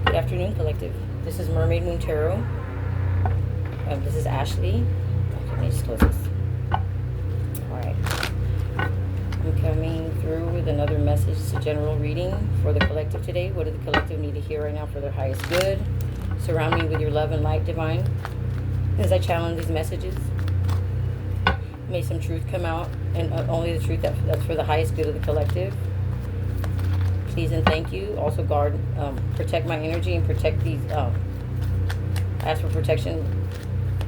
Good afternoon, collective. This is Mermaid Moon Tarot. This is Ashley. Okay, let me just close this. Alright. I'm coming through with another message. It's a general reading for the collective today. What do the collective need to hear right now for their highest good? Surround me with your love and light, divine. As I challenge these messages, may some truth come out, and only the truth that's for the highest good of the collective. Please and thank you. Also guard, protect my energy and protect these, ask for protection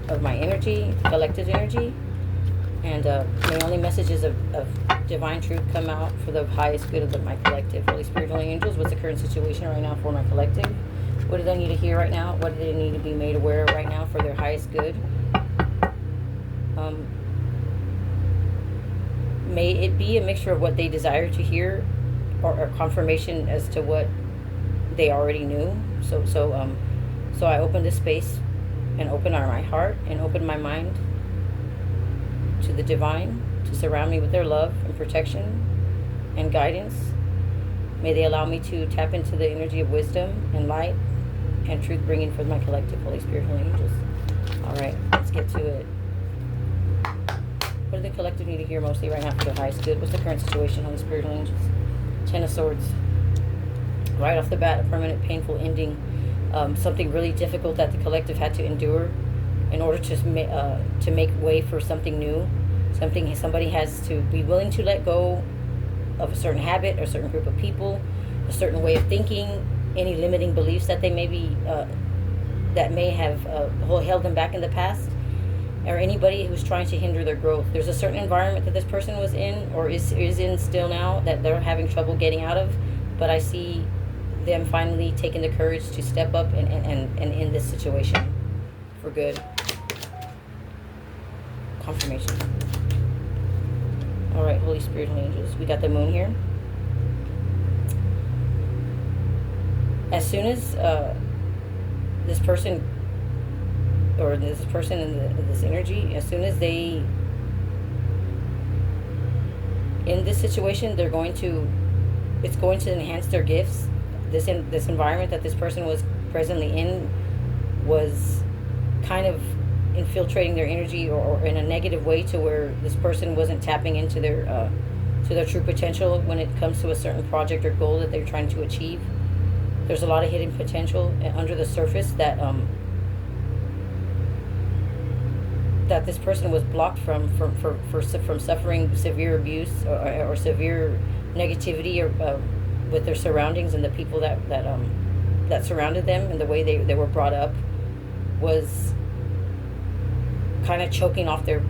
of my energy, collective energy. And may only messages of divine truth come out for the highest good of my collective. Holy Spirit, Holy Angels, what's the current situation right now for my collective? What do they need to hear right now? What do they need to be made aware of right now for their highest good? May it be a mixture of what they desire to hear, or confirmation as to what they already knew. So I open this space and open my heart and open my mind to the divine to surround me with their love and protection and guidance. May they allow me to tap into the energy of wisdom and light and truth bringing for my collective. Holy Spirit, Holy Angels. All right, let's get to it. What do the collective need to hear mostly right now for their highest good? What's the current situation, Holy Spirit, Holy Angels? Ten of Swords. Right off the bat, a permanent painful ending. Something really difficult that the collective had to endure in order to make way for something new. Somebody has to be willing to let go of a certain habit or a certain group of people, a certain way of thinking, any limiting beliefs that they may be that may have held them back in the past, or anybody who's trying to hinder their growth. There's a certain environment that this person was in or is in still now that they're having trouble getting out of, but I see them finally taking the courage to step up and end this situation for good. Confirmation. All right, Holy Spirit, Holy Angels. We got the moon here. As soon as this person in this energy, as soon as they in this situation, it's going to enhance their gifts. This environment that this person was presently in was kind of infiltrating their energy or in a negative way, to where this person wasn't tapping into their true potential when it comes to a certain project or goal that they're trying to achieve. There's a lot of hidden potential under the surface that this person was blocked from suffering severe abuse or severe negativity or with their surroundings, and the people that surrounded them, and the way they were brought up was kind of choking off their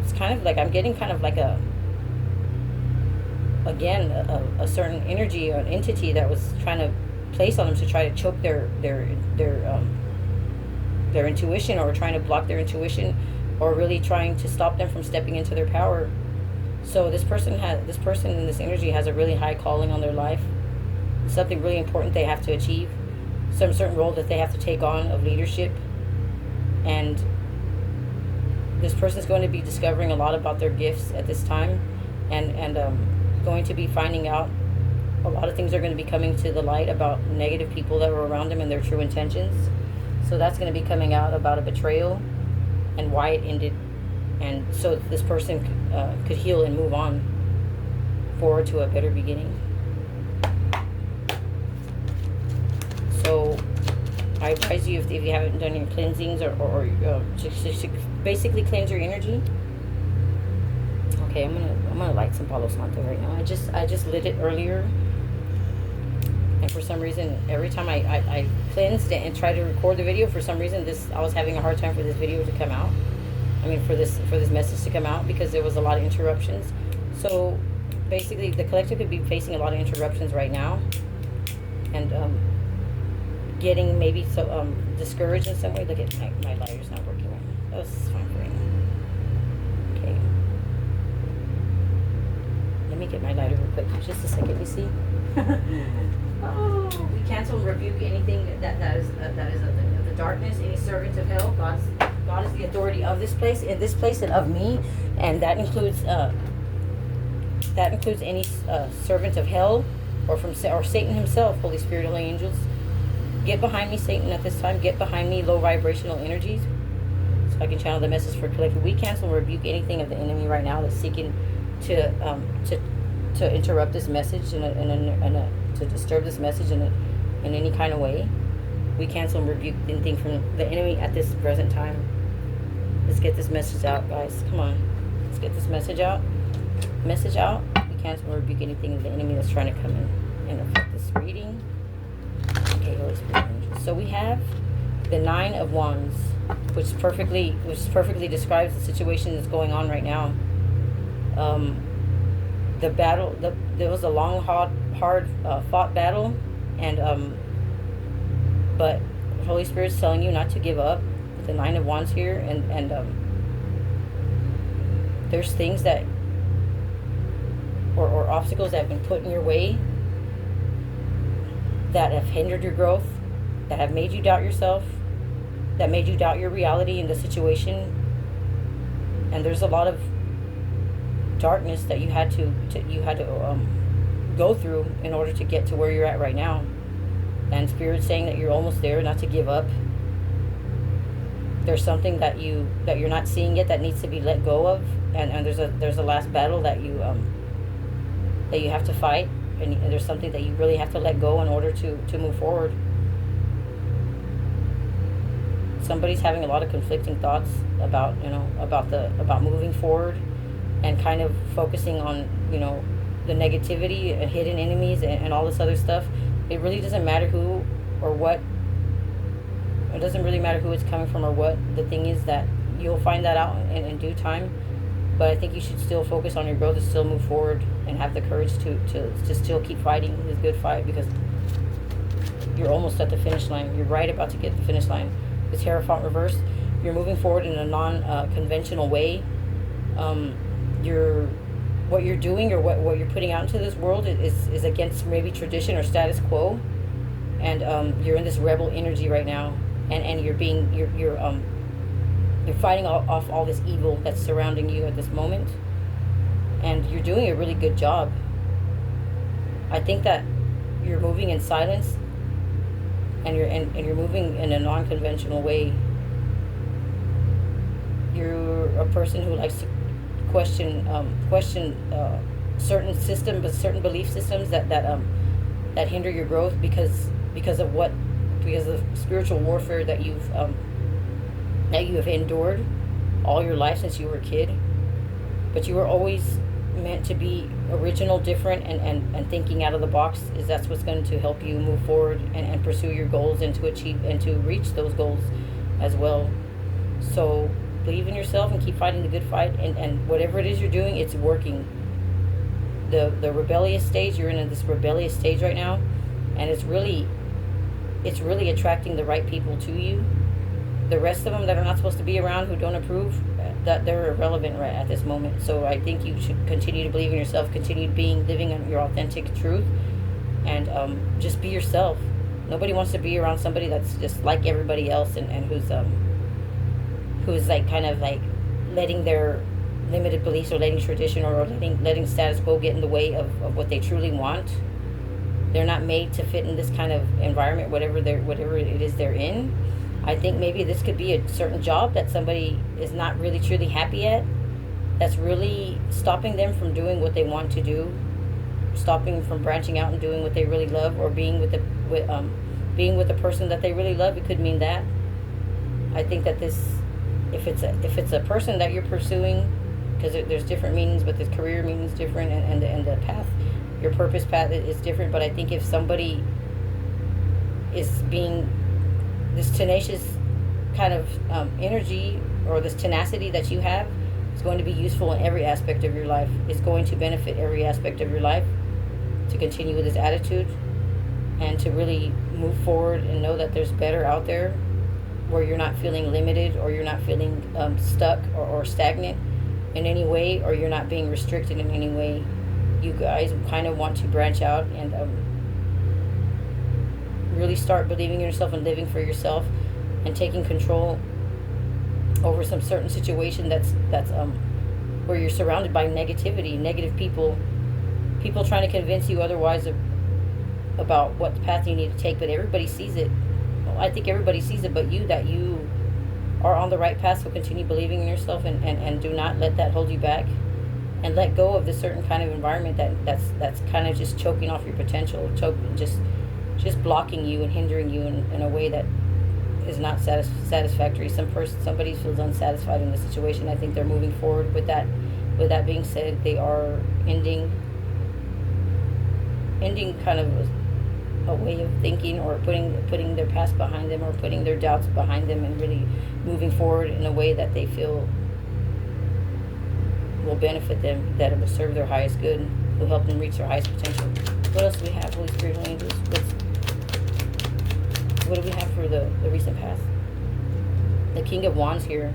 it's kind of like, I'm getting kind of like a certain energy or an entity that was trying to place on them to try to choke their intuition, or trying to block their intuition, or really trying to stop them from stepping into their power. So this person in this energy has a really high calling on their life, something really important they have to achieve, some certain role that they have to take on of leadership, and this person is going to be discovering a lot about their gifts at this time, and going to be finding out a lot of things are going to be coming to the light about negative people that were around them and their true intentions. So that's going to be coming out about a betrayal and why it ended, and so this person could heal and move on forward to a better beginning. So I advise you, if you haven't done your cleansings or to basically cleanse your energy. Okay, I'm gonna light some Palo Santo right now. I just lit it earlier, and for some reason, every time I cleansed it and tried to record the video, for some reason I was having a hard time for this video to come out. I mean, for this message to come out, because there was a lot of interruptions. So basically, the collective could be facing a lot of interruptions right now, and getting maybe discouraged in some way. Look at my lighter's not working right now. Oh, this is fine for right now. Okay. Let me get my lighter real quick. Just a second, you see? Oh, we cancel and rebuke anything that is of the darkness, any servant of hell. God is the authority of this place, and of me, and that includes any servant of hell or Satan himself. Holy Spirit, holy angels, get behind me, Satan, at this time. Get behind me, low vibrational energies, so I can channel the message for collective. We cancel and rebuke anything of the enemy right now that's seeking to interrupt this message to disturb this message in any kind of way. We cancel and rebuke anything from the enemy at this present time. Let's get this message out, guys. Come on. Let's get this message out. Message out. We cancel and rebuke anything of the enemy that's trying to come in and affect this reading. Okay, Holy Spirit. So we have the Nine of Wands, which perfectly describes the situation that's going on right now. The battle, there was a long, hard fought battle, and but Holy Spirit's telling you not to give up. The Nine of Wands here, and there's things that or obstacles that have been put in your way that have hindered your growth, that have made you doubt yourself, that made you doubt your reality in the situation. And there's a lot of darkness that you had to go through in order to get to where you're at right now. And Spirit's saying that you're almost there, not to give up. There's something that you're not seeing yet that needs to be let go of, and there's a last battle that you have to fight, and there's something that you really have to let go in order to move forward. Somebody's having a lot of conflicting thoughts about moving forward, and kind of focusing on the negativity, hidden enemies, and all this other stuff. It really doesn't matter who or what. It doesn't really matter who it's coming from or what. The thing is that you'll find that out in due time. But I think you should still focus on your growth and still move forward and have the courage to still keep fighting this good fight, because you're almost at the finish line. You're right about to get the finish line. This Hierophant reverse, you're moving forward in a non-conventional way. What you're doing or what you're putting out into this world is against maybe tradition or status quo, and you're in this rebel energy right now, and you're fighting off all this evil that's surrounding you at this moment, and you're doing a really good job. I think that you're moving in silence, and you're moving in a non-conventional way. You're a person who likes to question certain systems, but certain belief systems that hinder your growth because of spiritual warfare that you have endured all your life since you were a kid. But you were always meant to be original, different, and thinking out of the box. That's what's going to help you move forward and pursue your goals and to achieve and to reach those goals as well. So believe in yourself and keep fighting the good fight, and whatever it is you're doing, it's working. The rebellious stage, you're in this rebellious stage right now, and it's really attracting the right people to you. The rest of them that are not supposed to be around, who don't approve, that they're irrelevant right at this moment. So I think you should continue to believe in yourself, continue living in your authentic truth, and just be yourself. Nobody wants to be around somebody that's just like everybody else, and who's like kind of like letting their limited beliefs or letting tradition or letting status quo get in the way of what they truly want. They're not made to fit in this kind of environment, whatever it is they're in. I think maybe this could be a certain job that somebody is not really truly happy at, that's really stopping them from doing what they want to do, stopping them from branching out and doing what they really love, or being with the person that they really love. It could mean that. I think that this, if it's a person that you're pursuing, because there's different meanings, but the career meaning is different, and the path, your purpose path is different. But I think if somebody is being this tenacious kind of energy, or this tenacity that you have, is going to be useful in every aspect of your life. It's going to benefit every aspect of your life to continue with this attitude and to really move forward and know that there's better out there, where you're not feeling limited, or you're not feeling stuck or stagnant in any way, or you're not being restricted in any way. You guys kind of want to branch out and really start believing in yourself and living for yourself, and taking control over some certain situation that's where you're surrounded by negativity, negative people trying to convince you otherwise about what path you need to take, but everybody sees it. Well, I think everybody sees it but you, that you are on the right path. So continue believing in yourself, and do not let that hold you back, and let go of this certain kind of environment that's kind of just choking off your potential, just blocking you and hindering you in a way that is not satisfactory. Somebody feels unsatisfied in the situation. I think they're moving forward with that. With that being said, they are ending kind of a way of thinking, or putting their past behind them, or putting their doubts behind them, and really moving forward in a way that they feel will benefit them, that it will serve their highest good, will help them reach their highest potential. What else do we have, Holy Spirit, Holy Angels? What do we have for the recent past? The King of Wands here.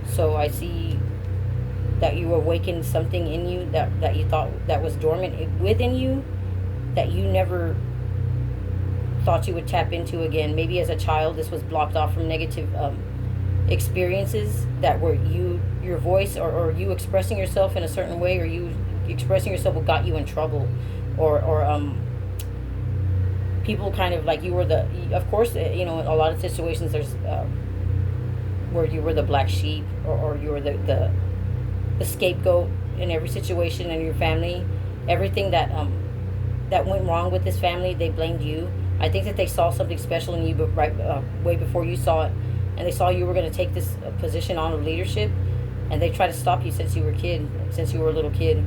So I see that you awakened something in you that you thought that was dormant within you, that you never thought you would tap into again. Maybe as a child this was blocked off from negative experiences that were your voice, or you expressing yourself in a certain way, or you expressing yourself what got you in trouble, or people kind of like, you were of course, in a lot of situations there's where you were the black sheep, or you were the scapegoat in every situation in your family. Everything that went wrong with this family, they blamed you. I think that they saw something special in you, but way before you saw it, and they saw you were going to take this position on of leadership, and they tried to stop you since you were a little kid.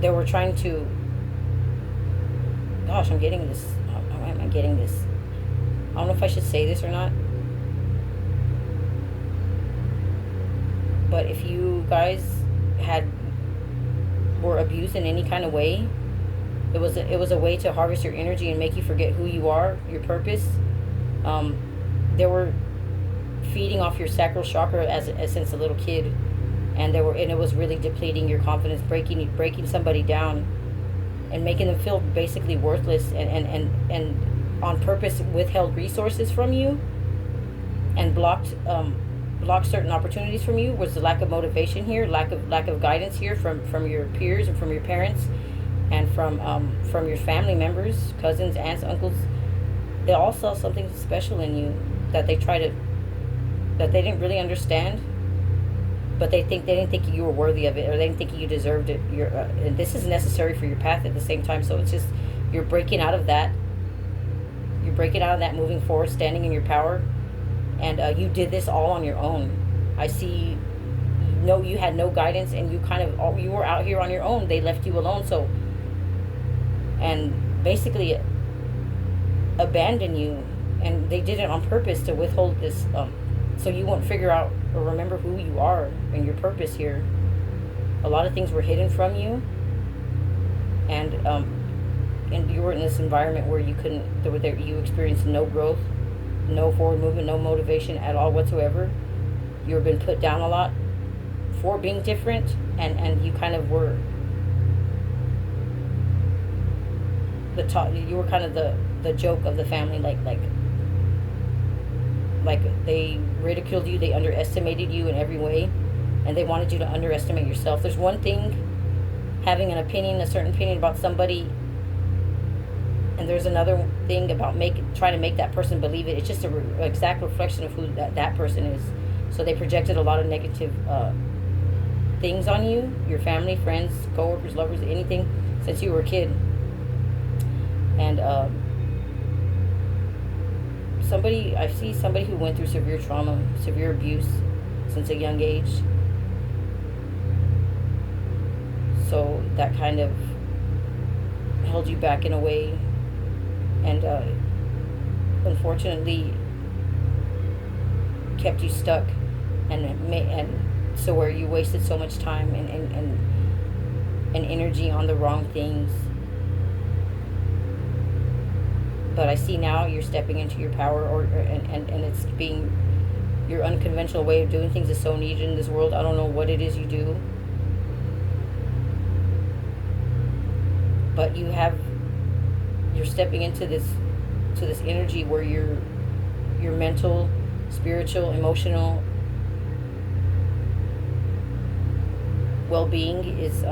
They were trying to. Gosh, I'm getting this. How am I getting this? I don't know if I should say this or not. But if you guys were abused in any kind of way, it was a way to harvest your energy and make you forget who you are, your purpose. They were feeding off your sacral chakra as since a little kid, and it was really depleting your confidence, breaking somebody down, and making them feel basically worthless, and on purpose withheld resources from you, and blocked certain opportunities from you. Was the lack of motivation here, lack of guidance here from your peers and from your parents, and from your family members, cousins, aunts, uncles. They all saw something special in you that they didn't really understand, but they didn't think you were worthy of it, or they didn't think you deserved it. And this is necessary for your path at the same time. So it's just, you're breaking out of that. You're breaking out of that, moving forward, standing in your power. And you did this all on your own. I see. No, you had no guidance, and you were out here on your own. They left you alone. So, and basically abandon you, and they did it on purpose to withhold this, so you won't figure out or remember who you are and your purpose here. A lot of things were hidden from you, and you were in this environment where you experienced no growth, no forward movement, no motivation at all whatsoever. You were been put down a lot for being different, and you kind of were you were kind of the joke of the family, like they ridiculed you, they underestimated you in every way, and they wanted you to underestimate yourself. There's one thing having a certain opinion about somebody, and there's another thing about trying to make that person believe it. It's just an exact reflection of who that person is. So they projected a lot of negative things on you, your family, friends, coworkers, lovers, anything, since you were a kid. And I see somebody who went through severe trauma, severe abuse since a young age. So that kind of held you back in a way, and unfortunately kept you stuck, and so where you wasted so much time and energy on the wrong things. But I see now you're stepping into your power, and it's being, your unconventional way of doing things is so needed in this world. I don't know what it is you do, but you're stepping into this energy where your mental, spiritual, emotional well-being is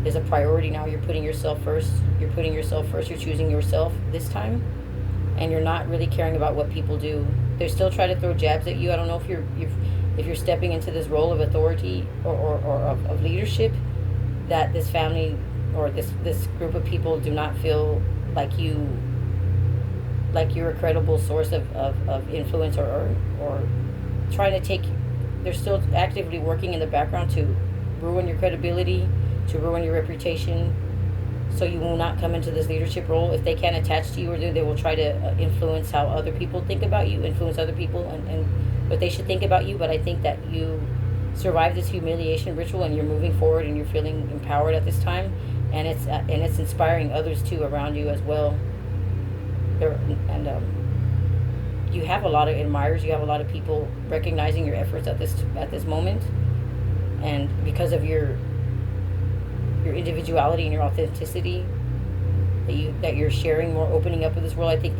is a priority now. You're putting yourself first. You're putting yourself first. You're choosing yourself this time, and you're not really caring about what people do. They still try to throw jabs at you. I don't know if you're stepping into this role of authority or of leadership, that this family or this group of people do not feel like you're a credible source of influence, or trying to take. They're still actively working in the background to ruin your credibility, to ruin your reputation, so you will not come into this leadership role. If they can't attach to you, or they will try to influence how other people think about you, influence other people and what they should think about you. But I think that you survived this humiliation ritual, and you're moving forward, and you're feeling empowered at this time, and it's inspiring others too around you as well. You have a lot of admirers. You have a lot of people recognizing your efforts at this moment, and because of your individuality and your authenticity that you're sharing more, opening up with this world. I think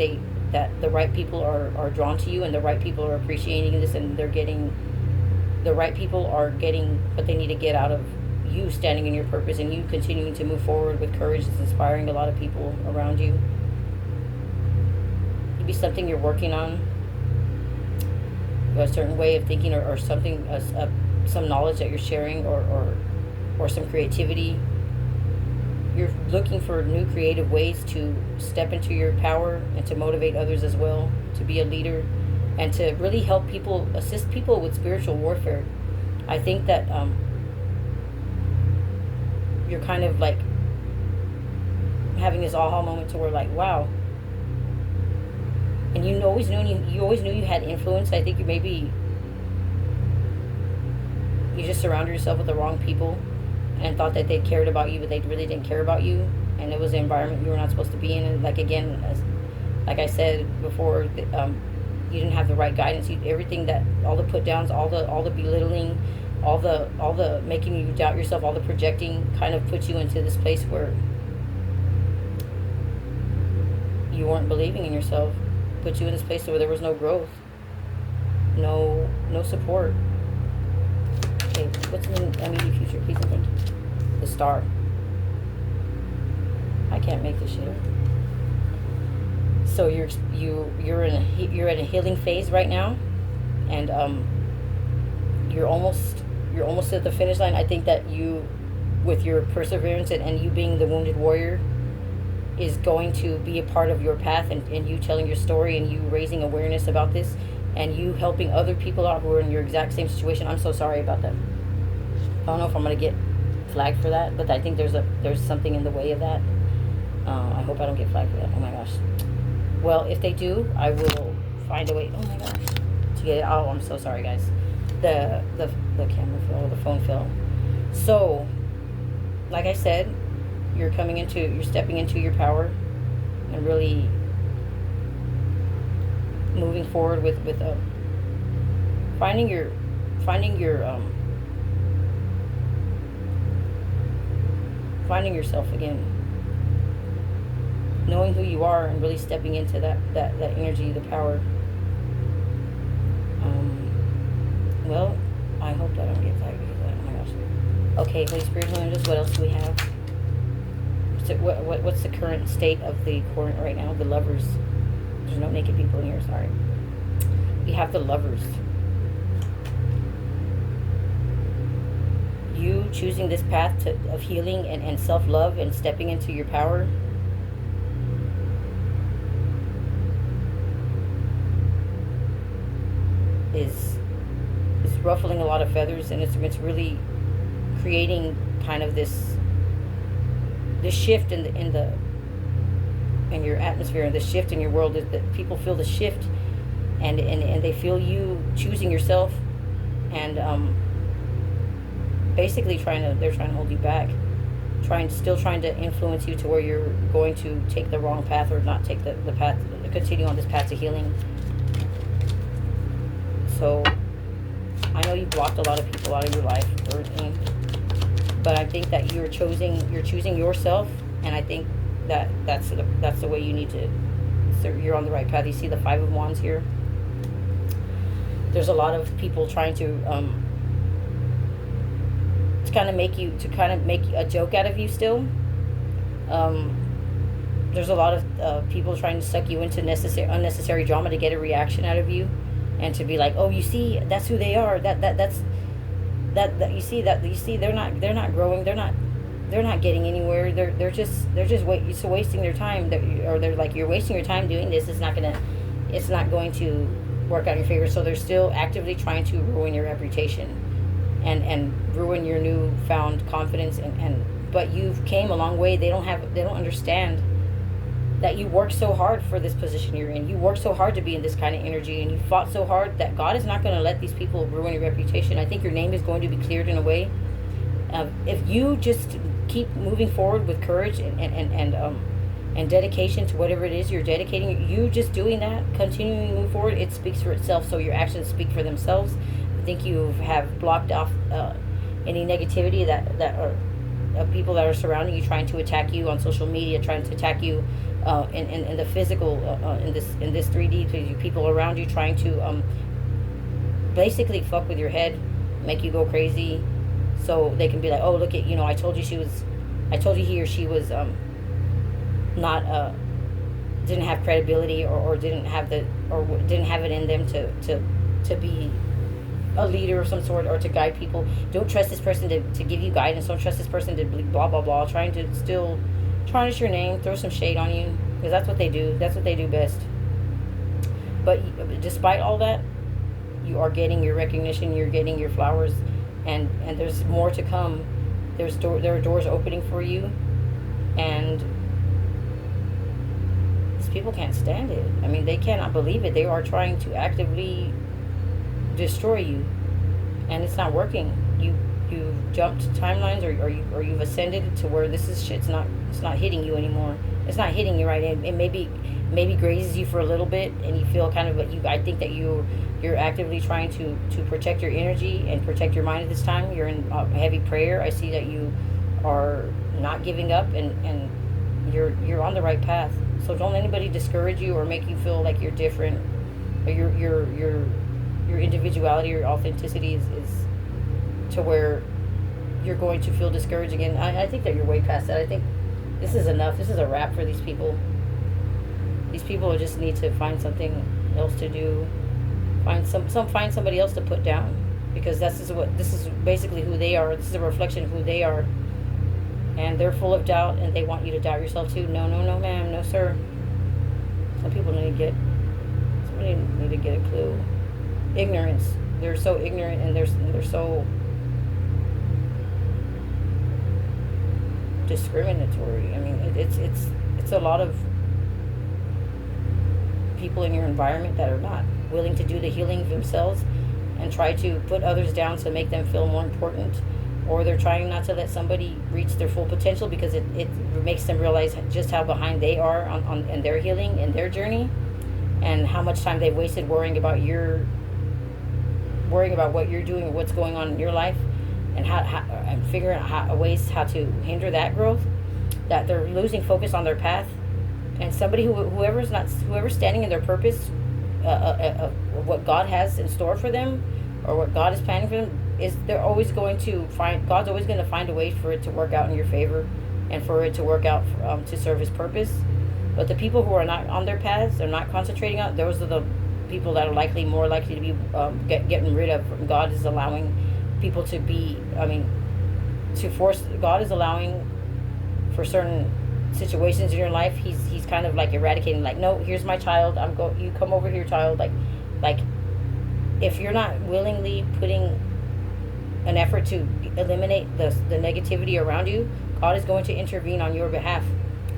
that the right people are drawn to you, and the right people are appreciating this, and the right people are getting what they need to get out of you standing in your purpose, and you continuing to move forward with courage. Is inspiring a lot of people around you. Be something you're working on, a certain way of thinking, or something, some knowledge that you're sharing, or some creativity. You're looking for new creative ways to step into your power and to motivate others as well, to be a leader, and to really help people, assist people with spiritual warfare. I think that you're kind of like having this aha moment to where, like, wow. And you always knew you had influence. I think you just surrounded yourself with the wrong people, and thought that they cared about you, but they really didn't care about you. And it was an environment you were not supposed to be in. And like like I said before, you didn't have the right guidance. Everything that, all the put downs, all the belittling, all the making you doubt yourself, all the projecting, kind of put you into this place where you weren't believing in yourself. Put you in this place where there was no growth, no support. Okay, what's in the immediate future? Please and thank you. The Star. I can't make this shit up. So you're in a healing phase right now, and you're almost at the finish line. I think that you, with your perseverance and you being the wounded warrior, is going to be a part of your path, and you telling your story, and you raising awareness about this, and you helping other people out who are in your exact same situation. I'm so sorry about that. I don't know if I'm gonna get flagged for that, but I think there's something in the way of that. I hope I don't get flagged for that. Oh my gosh. Well, if they do, I will find a way. Oh my gosh. To get it. Oh, I'm so sorry, guys. The camera fell. The phone fell. So, like I said, you're stepping into your power, and really moving forward with finding yourself again, knowing who you are, and really stepping into that energy, the power. Well, I hope that I don't get flagged because of that. Oh my gosh. Okay, Holy Spirit, what else do we have? So what's the current state of the court right now? The Lovers. There's no naked people in here, sorry. We have the Lovers. You choosing this path of healing and self-love, and stepping into your power, is ruffling a lot of feathers, and it's really creating kind of this shift in your atmosphere, and the shift in your world. Is that people feel the shift, and they feel you choosing yourself, and basically they're trying to hold you back, still trying to influence you to where you're going to take the wrong path, or not take the path, continue on this path to healing. So I know you blocked a lot of people out of your life, but I think that you're choosing yourself, and I think that that's the way you need to. So you're on the right path. You see the Five of Wands here. There's a lot of people trying to kind of make a joke out of you still. There's a lot of people trying to suck you into unnecessary drama to get a reaction out of you, and to be like, oh, you see, that's who they are. You see they're not growing. They're not getting anywhere. They're just wasting their time. Or they're like, you're wasting your time doing this. It's not going to work out in your favor. So they're still actively trying to ruin your reputation, and ruin your newfound confidence. But you've came a long way. They don't understand that you worked so hard for this position you're in. You worked so hard to be in this kind of energy, and you fought so hard that God is not going to let these people ruin your reputation. I think your name is going to be cleared in a way. If you just keep moving forward with courage and dedication to whatever it is you're dedicating, you just doing that, continuing to move forward, it speaks for itself. So your actions speak for themselves. I think you have blocked off any negativity that are of people that are surrounding you, trying to attack you on social media, trying to attack you in the physical, in this 3D, people around you trying to basically fuck with your head, make you go crazy, so they can be like, oh, look at, I told you he or she was not didn't have credibility, or didn't have it in them to be a leader of some sort, or to guide people. Don't trust this person to give you guidance. Don't trust this person to blah blah blah, trying to still tarnish your name, throw some shade on you, because that's what they do best. But despite all that, you are getting your recognition, you're getting your flowers, and there's more to come. There are doors opening for you, and these people can't stand it. I mean, they cannot believe it. They are trying to actively destroy you, and it's not working. You've jumped timelines, or you've ascended to where it's not hitting you anymore. It's not hitting you right. It maybe grazes you for a little bit, and you feel kind of, but I think that you're actively trying to protect your energy and protect your mind at this time. You're in heavy prayer. I see that you are not giving up, and you're on the right path. So don't let anybody discourage you or make you feel like you're different, or your individuality or authenticity is to where you're going to feel discouraged again. I think that you're way past that. I think this is enough. This is a wrap for these people. These people just need to find something else to do. Find somebody else to put down, because this is basically who they are. This is a reflection of who they are, and they're full of doubt, and they want you to doubt yourself too. No, ma'am, no, sir. Somebody need to get a clue. Ignorance. They're so ignorant, and they're so discriminatory. I mean, it's a lot of people in your environment that are not willing to do the healing themselves, and try to put others down to make them feel more important, or they're trying not to let somebody reach their full potential, because it makes them realize just how behind they are on their healing and their journey, and how much time they've wasted worrying about what you're doing, or what's going on in your life, and and figuring out ways how to hinder that growth. That they're losing focus on their path, and somebody whoever's standing in their purpose, what God has in store for them, or what God is planning for them, God's always going to find a way for it to work out in your favor, and for it to work out to serve His purpose. But the people who are not on their paths, they're not concentrating on, those are the people that are more likely to be getting rid of. God is allowing people to be, God is allowing for certain situations in your life. He's kind of like eradicating, like, no, here's my child, you come over here, child. Like if you're not willingly putting an effort to eliminate the negativity around you, God is going to intervene on your behalf,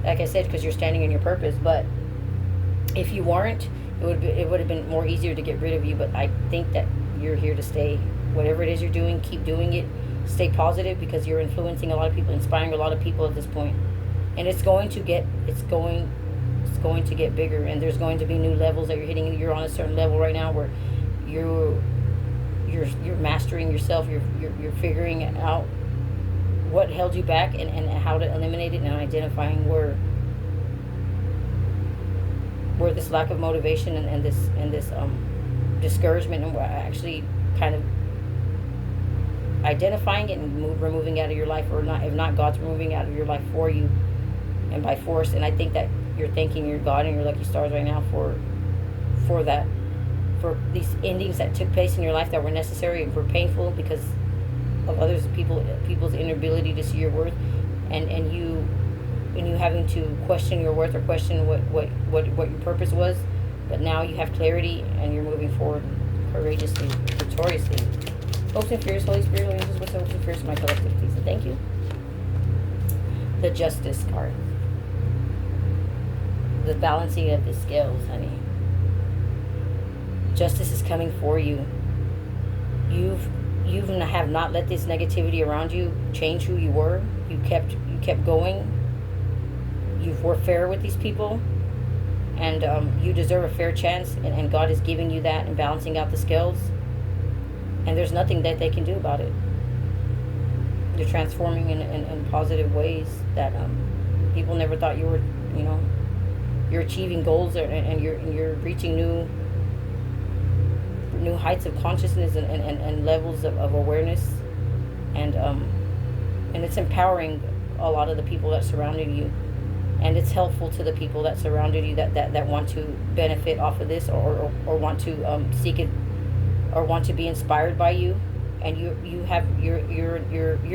like I said, because you're standing in your purpose. But if you weren't, it would have been more easier to get rid of you. But I think that you're here to stay. Whatever it is you're doing, keep doing it. Stay positive, because you're influencing a lot of people, inspiring a lot of people at this point. And it's going to get bigger, and there's going to be new levels that you're hitting. You're on a certain level right now where you're mastering yourself. You're figuring out what held you back, and how to eliminate it, and identifying where this lack of motivation and this discouragement, and actually kind of, identifying it and removing it out of your life, or not. If not, God's removing it out of your life for you, and by force. And I think that you're thanking your God and your lucky stars right now for that, for these endings that took place in your life that were necessary and were painful because of people's inability to see your worth, and you having to question your worth or question what your purpose was. But now you have clarity and you're moving forward courageously, victoriously. Hopes and fears, Holy Spirit, Holy angels, what's hopes and fears, my collective peace. And thank you. The Justice card. The balancing of the scales, honey. Justice is coming for you. You have not let this negativity around you change who you were. You kept going. You were fair with these people, and you deserve a fair chance, and God is giving you that and balancing out the scales, and there's nothing that they can do about it. You're transforming in positive ways that people never thought you were. You're achieving goals, and you're reaching new heights of consciousness and levels of awareness, and it's empowering a lot of the people that surrounded you, and it's helpful to the people that surrounded you that want to benefit off of this, or want to seek it, or want to be inspired by you. And you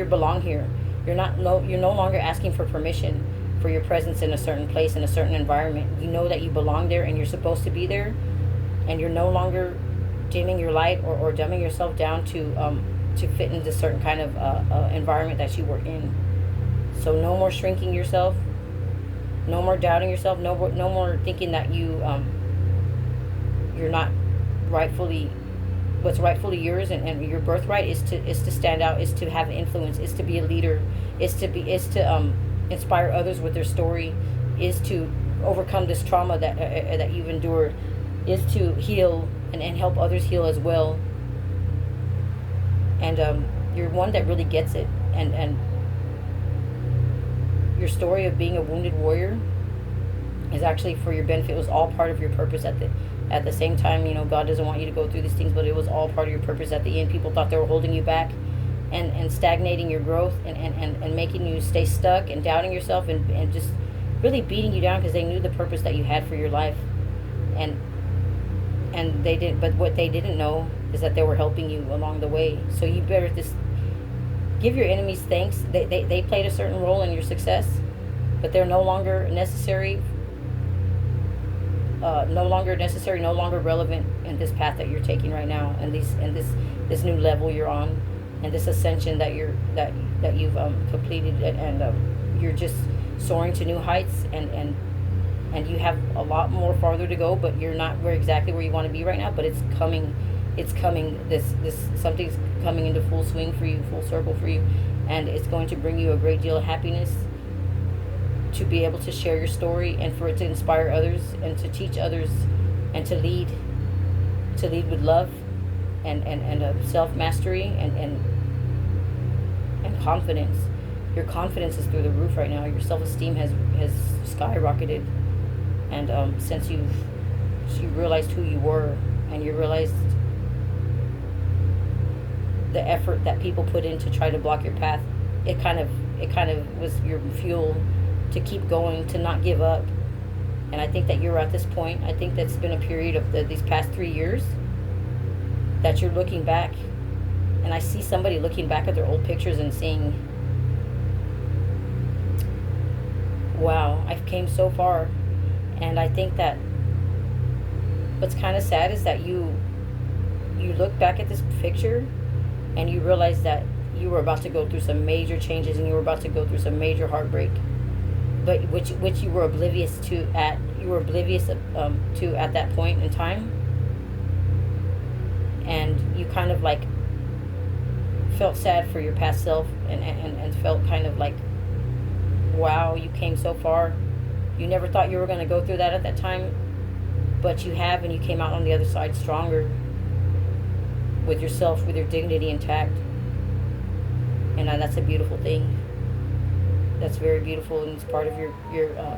belong here. You're no longer asking for permission for your presence in a certain place, in a certain environment. You know that you belong there and you're supposed to be there, and you're no longer dimming your light or dumbing yourself down to fit into a certain kind of environment that you were in. So no more shrinking yourself, no more doubting yourself, no more thinking that you're not what's rightfully yours, and your birthright is to stand out, is to have influence, is to be a leader, is to inspire others with their story, is to overcome this trauma that you've endured, is to heal and help others heal as well. And you're one that really gets it, and your story of being a wounded warrior is actually for your benefit. It was all part of your purpose at the same time. God doesn't want you to go through these things, but it was all part of your purpose at the end. People thought they were holding you back and stagnating your growth, and making you stay stuck and doubting yourself, and just really beating you down because they knew the purpose that you had for your life. And they didn't, but what they didn't know is that they were helping you along the way. So you better just give your enemies thanks. They played a certain role in your success, but they're no longer necessary. No longer relevant in this path that you're taking right now, and this new level you're on, and this ascension that you've completed, and you're just soaring to new heights, and you have a lot more farther to go, but you're not exactly where you want to be right now. But it's coming. This something's coming into full swing for you, full circle for you, and it's going to bring you a great deal of happiness to be able to share your story, and for it to inspire others, and to teach others, and to lead with love, and self-mastery, and confidence. Your confidence is through the roof right now. Your self-esteem has skyrocketed, and since you realized who you were, and you realized the effort that people put in to try to block your path, it kind of was your fuel to keep going, to not give up. And I think that you're at this point. I think that's been a period of these past 3 years that you're looking back, and I see somebody looking back at their old pictures and seeing, wow, I've came so far. And I think that what's kind of sad is that you look back at this picture and you realize that you were about to go through some major changes, and you were about to go through some major heartbreak, but which you were oblivious to at that point in time. And you kind of like felt sad for your past self, and felt kind of like, wow, you came so far. You never thought you were going to go through that at that time, but you have, and you came out on the other side stronger, with yourself, with your dignity intact. And that's a beautiful thing. That's very beautiful, and it's part of your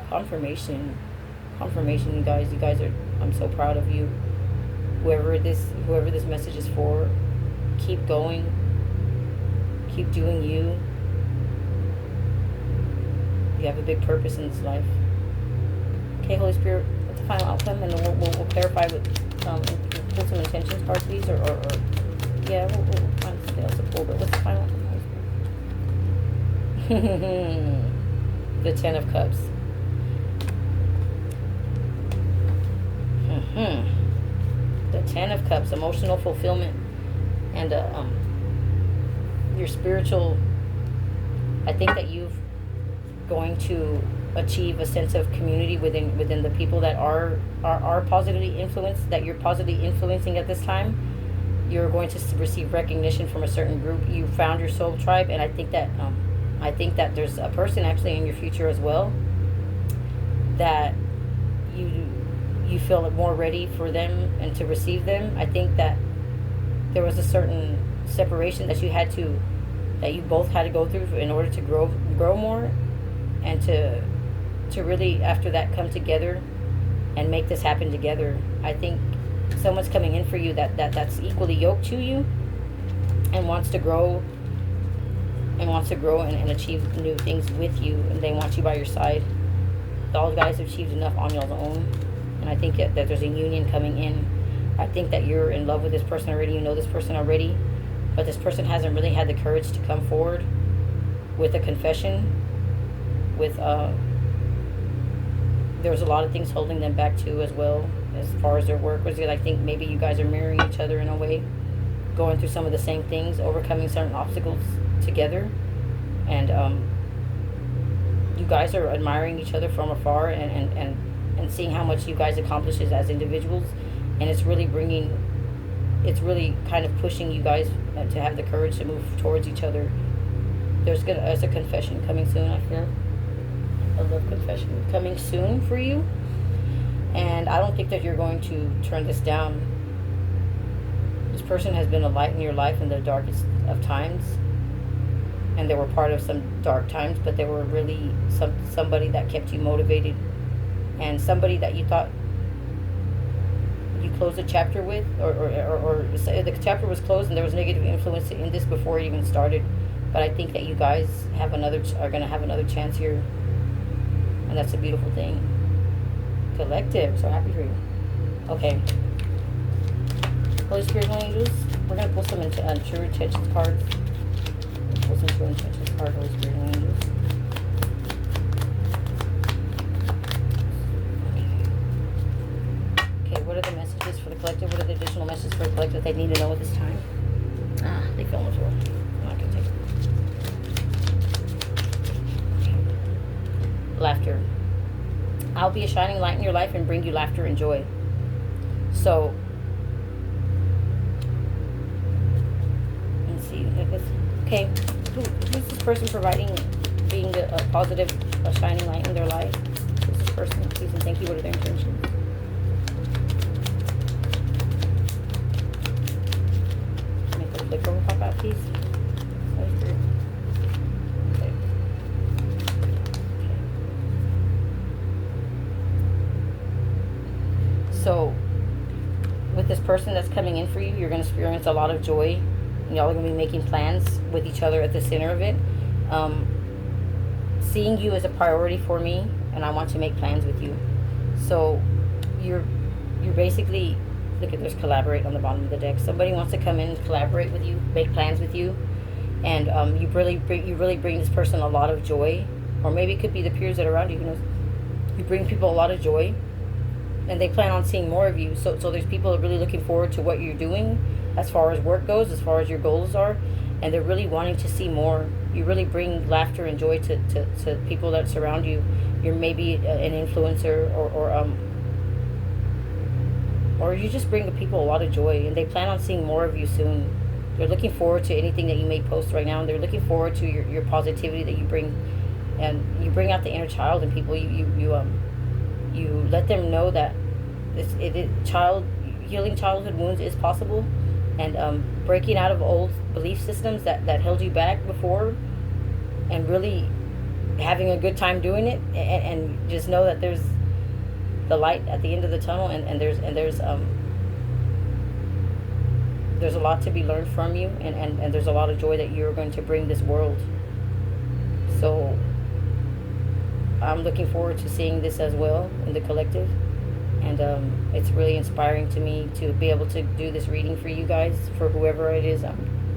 confirmation, you guys are, I'm so proud of you. Whoever this message is for, keep going, Keep doing you. You have a big purpose in this life. Okay, Holy Spirit, what's the final outcome? And then we'll clarify with, pull some intentions cards, please, or yeah, we'll find something else to pull, but what's the final outcome, Holy Spirit? The Ten of Cups. The Ten of Cups, emotional fulfillment, and your spiritual. I think that you've going to achieve a sense of community within the people that are positively influenced, that you're positively influencing at this time. You're going to receive recognition from a certain group. You found your soul tribe, and I think that there's a person actually in your future as well that you feel more ready for them and to receive them. I think that there was a certain separation that you both had to go through in order to grow more, and to really after that come together and make this happen together. I think someone's coming in for you that's equally yoked to you and wants to grow and achieve new things with you, and they want you by your side. All guys have achieved enough on your own, and I think that there's a union coming in. I think that you're in love with this person already. You know this person already, but this person hasn't really had the courage to come forward with a confession. There's a lot of things holding them back too as well, as far as their work was. I think maybe you guys are mirroring each other in a way, going through some of the same things, overcoming certain obstacles together, and you guys are admiring each other from afar, and seeing how much you guys accomplish as individuals, and it's really kind of pushing you guys to have the courage to move towards each other. There's a confession coming soon, I feel. A love confession coming soon for you, and I don't think that you're going to turn this down. This person has been a light in your life in the darkest of times, and they were part of some dark times, but they were really somebody that kept you motivated, and somebody that you thought you closed a chapter with, or the chapter was closed and there was negative influence in this before it even started. But I think that you guys are going to have another chance here, and that's a beautiful thing. Collective, so happy for you. Okay, Holy Spirit, Holy Angels, we're going to pull some true intentions cards. Pull some true intentions cards, Holy Spirit, Holy Angels. Okay, what are the messages for the collective? What are the additional messages for the collective they need to know at this time? They fell on the floor. I'm not going to take it. Laughter. I'll be a shining light in your life and bring you laughter and joy. So, let's see. Okay, who's this person being a positive, a shining light in their life? Who's this person? Please and thank you. What are their intentions? Make the flick over pop out, please. So, with this person that's coming in for you, you're going to experience a lot of joy. And y'all are going to be making plans with each other at the center of it. Seeing you as a priority for me, and I want to make plans with you. So, you're basically, look at, there's collaborate on the bottom of the deck. Somebody wants to come in and collaborate with you, make plans with you. And you really bring this person a lot of joy. Or maybe it could be the peers that are around you, who knows. You bring people a lot of joy, and they plan on seeing more of you. So there's people that are really looking forward to what you're doing as far as work goes, as far as your goals are, and they're really wanting to see more. You really bring laughter and joy to people that surround you. You're maybe an influencer, or you just bring the people a lot of joy, and they plan on seeing more of you soon. They're looking forward to anything that you may post right now, and they're looking forward to your positivity that you bring, and you bring out the inner child in people. You let them know that healing childhood wounds is possible, and breaking out of old belief systems that held you back before, and really having a good time doing it, and just know that there's the light at the end of the tunnel, and there's there's a lot to be learned from you, and there's a lot of joy that you're going to bring this world. So I'm looking forward to seeing this as well in the collective. And it's really inspiring to me to be able to do this reading for you guys, for whoever it is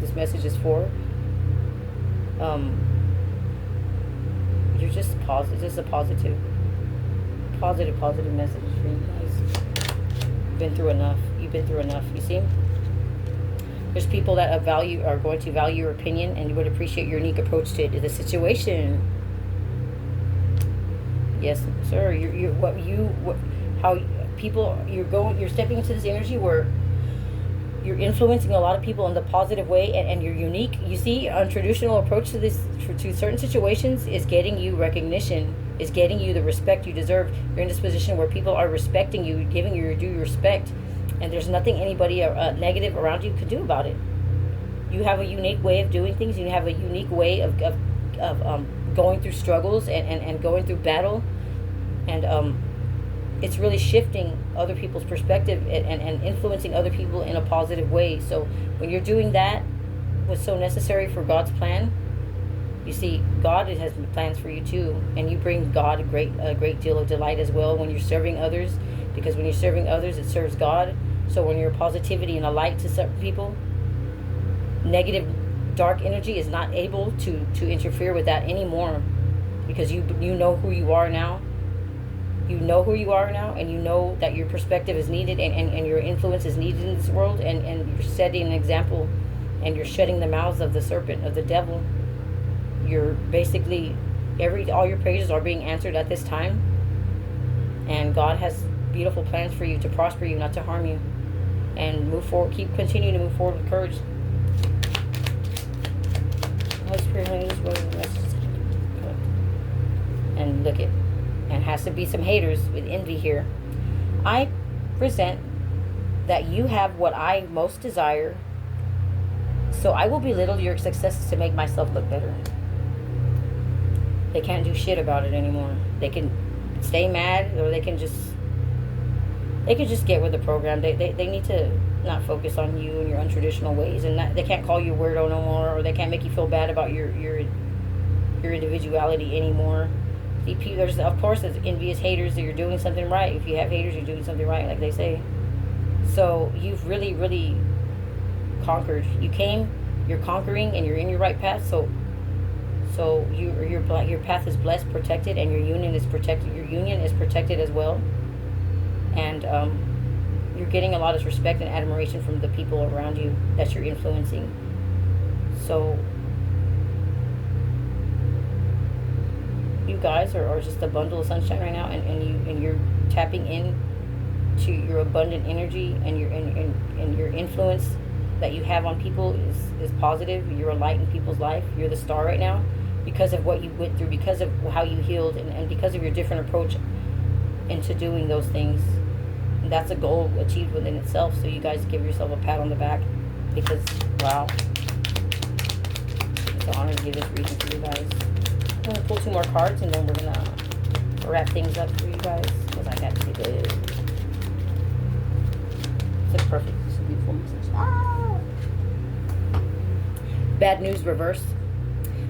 this message is for. You're just positive. Just a positive message for you guys. You've been through enough. You've been through enough. You see? There's people that are going to value your opinion, and you would appreciate your unique approach to the situation. Yes, sir. You're stepping into this energy where you're influencing a lot of people in the positive way, and you're unique. You see, untraditional approach to this, to certain situations, is getting you recognition, is getting you the respect you deserve. You're in this position where people are respecting you, giving you your due respect, and there's nothing anybody negative around you could do about it. You have a unique way of doing things. You have a unique way of going through struggles and going through battle, and it's really shifting other people's perspective and influencing other people in a positive way. So when you're doing that, what's so necessary for God's plan, you see, God has plans for you too, and you bring God a great deal of delight as well when you're serving others, because when you're serving others, it serves God. So when you're positivity and a light to certain people, negative, dark energy is not able to interfere with that anymore, because you know who you are now. You know who you are now, and you know that your perspective is needed, and your influence is needed in this world, and you're setting an example, and you're shutting the mouths of the serpent, of the devil. You're basically, all your prayers are being answered at this time, and God has beautiful plans for you, to prosper you, not to harm you, and move forward. Continue to move forward with courage. Holy Spirit, honey, this was the message. And look it. And has to be some haters with envy here. I present that you have what I most desire, so I will belittle your successes to make myself look better. They can't do shit about it anymore. They can stay mad, or they can just get with the program. They need to not focus on you and your untraditional ways, and they can't call you a weirdo no more, or they can't make you feel bad about your individuality anymore. There's, of course, there's envious haters that you're doing something right. If you have haters, you're doing something right, like they say. So you've really, really conquered. You're conquering, and you're in your right path. So your path is blessed, protected, and your union is protected. Your union is protected as well, and you're getting a lot of respect and admiration from the people around you that you're influencing. So you guys are just a bundle of sunshine right now, and you're tapping in to your abundant energy, and your influence that you have on people is positive. You're a light in people's life. You're the star right now, because of what you went through, because of how you healed, and because of your different approach into doing those things. And that's a goal achieved within itself. So you guys give yourself a pat on the back, because wow, it's an honor to give this reading to you guys. I'm going to pull 2 more cards, and then we're going to wrap things up for you guys, because I got to see this. It's a perfect, it's a beautiful message. Ah! Bad news reverse.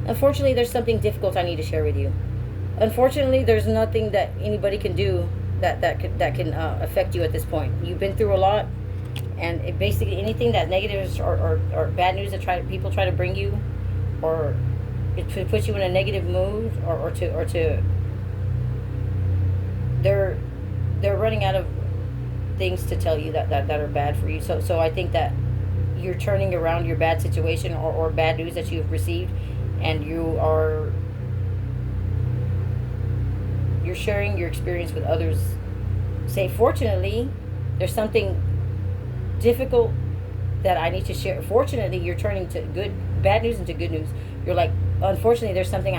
Unfortunately, there's something difficult I need to share with you. Unfortunately, there's nothing that anybody can do that can affect you at this point. You've been through a lot, and basically anything that negative or bad news that people try to bring you, or it puts you in a negative mood, or to they're running out of things to tell you that are bad for you. So I think that you're turning around your bad situation or bad news that you've received, and you're sharing your experience with others. Say, fortunately, there's something difficult that I need to share. Fortunately, you're turning bad news into good news. You're like, unfortunately, there's something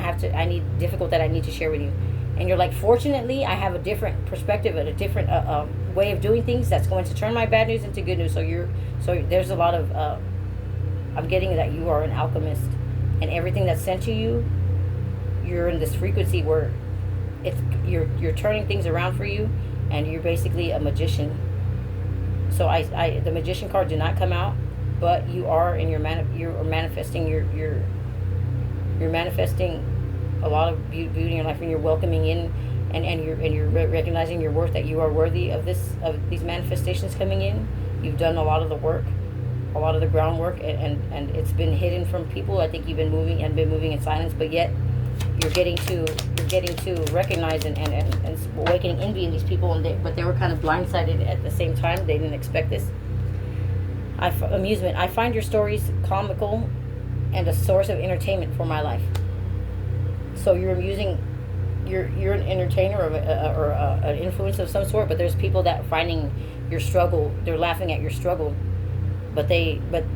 difficult that I need to share with you. And you're like, fortunately, I have a different perspective and a different way of doing things that's going to turn my bad news into good news. So there's a lot of, I'm getting that you are an alchemist, and everything that's sent to you, you're in this frequency where you're turning things around for you, and you're basically a magician. So the magician card did not come out, but you are, and you're manifesting you're manifesting a lot of beauty in your life, and you're welcoming in, and you're recognizing your worth, that you are worthy of these manifestations coming in. You've done a lot of the work, a lot of the groundwork, and it's been hidden from people. I think you've been moving in silence, but yet you're getting to recognize and awakening envy in these people, but they were kind of blindsided at the same time. They didn't expect this. Amusement. I find your stories comical and a source of entertainment for my life. So you're amusing, you're an entertainer or an influence of some sort, but there's people that finding your struggle, they're laughing at your struggle, but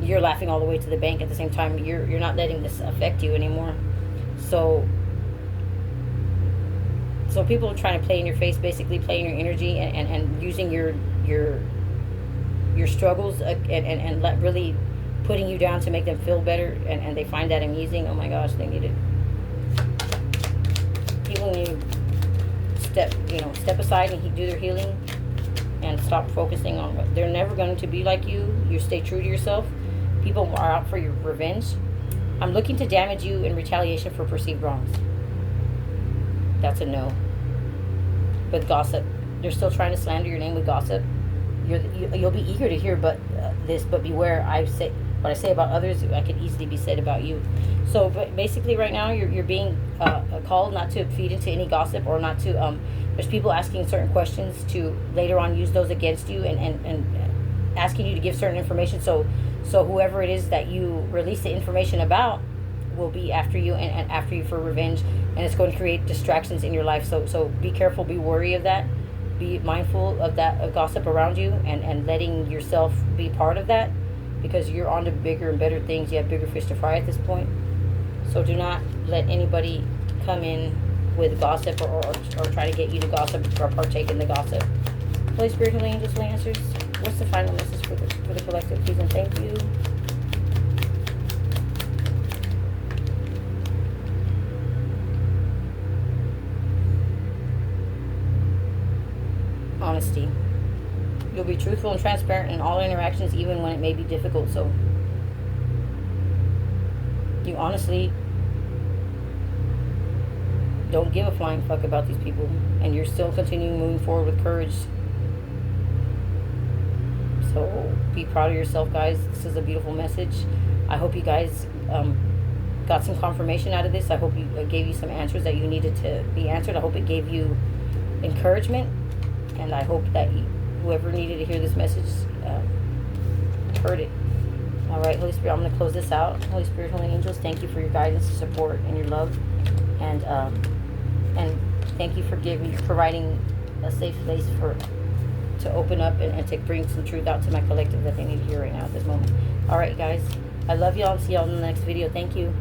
you're laughing all the way to the bank at the same time. You're not letting this affect you anymore. So people are trying to play in your face, basically playing your energy and using your struggles and really putting you down to make them feel better, and they find that amusing. Oh my gosh, they need it. People need to step aside and do their healing and stop focusing on what they're never going to be like you. You stay true to yourself. People are out for your revenge. I'm looking to damage you in retaliation for perceived wrongs. That's a no. With gossip, they're still trying to slander your name with gossip. You'll be eager to hear but beware. What I say about others, I could easily be said about you. So basically right now you're being called not to feed into any gossip, or not to there's people asking certain questions to later on use those against you, and asking you to give certain information, so whoever it is that you release the information about will be after you, and after you for revenge, and it's going to create distractions in your life. So be careful, be wary of that, be mindful of that, of gossip around you, and letting yourself be part of that, because you're on to bigger and better things. You have bigger fish to fry at this point. So do not let anybody come in with gossip or try to get you to gossip or partake in the gossip. Holy Spirit, Holy Angels, Holy Answers, what's the final message for the collective, please and thank you? Honesty. You'll be truthful and transparent in all interactions, even when it may be difficult. So you honestly don't give a flying fuck about these people, and you're still continuing moving forward with courage. So be proud of yourself, guys. This is a beautiful message. I hope you guys got some confirmation out of this. I hope it gave you some answers that you needed to be answered. I hope it gave you encouragement, and I hope that whoever needed to hear this message heard it. All right, Holy Spirit, I'm going to close this out. Holy Spirit, Holy Angels, thank you for your guidance, support, and your love, and thank you for providing a safe place to open up and to bring some truth out to my collective that they need to hear right now at this moment. All right, guys, I love y'all. See y'all in the next video. Thank you.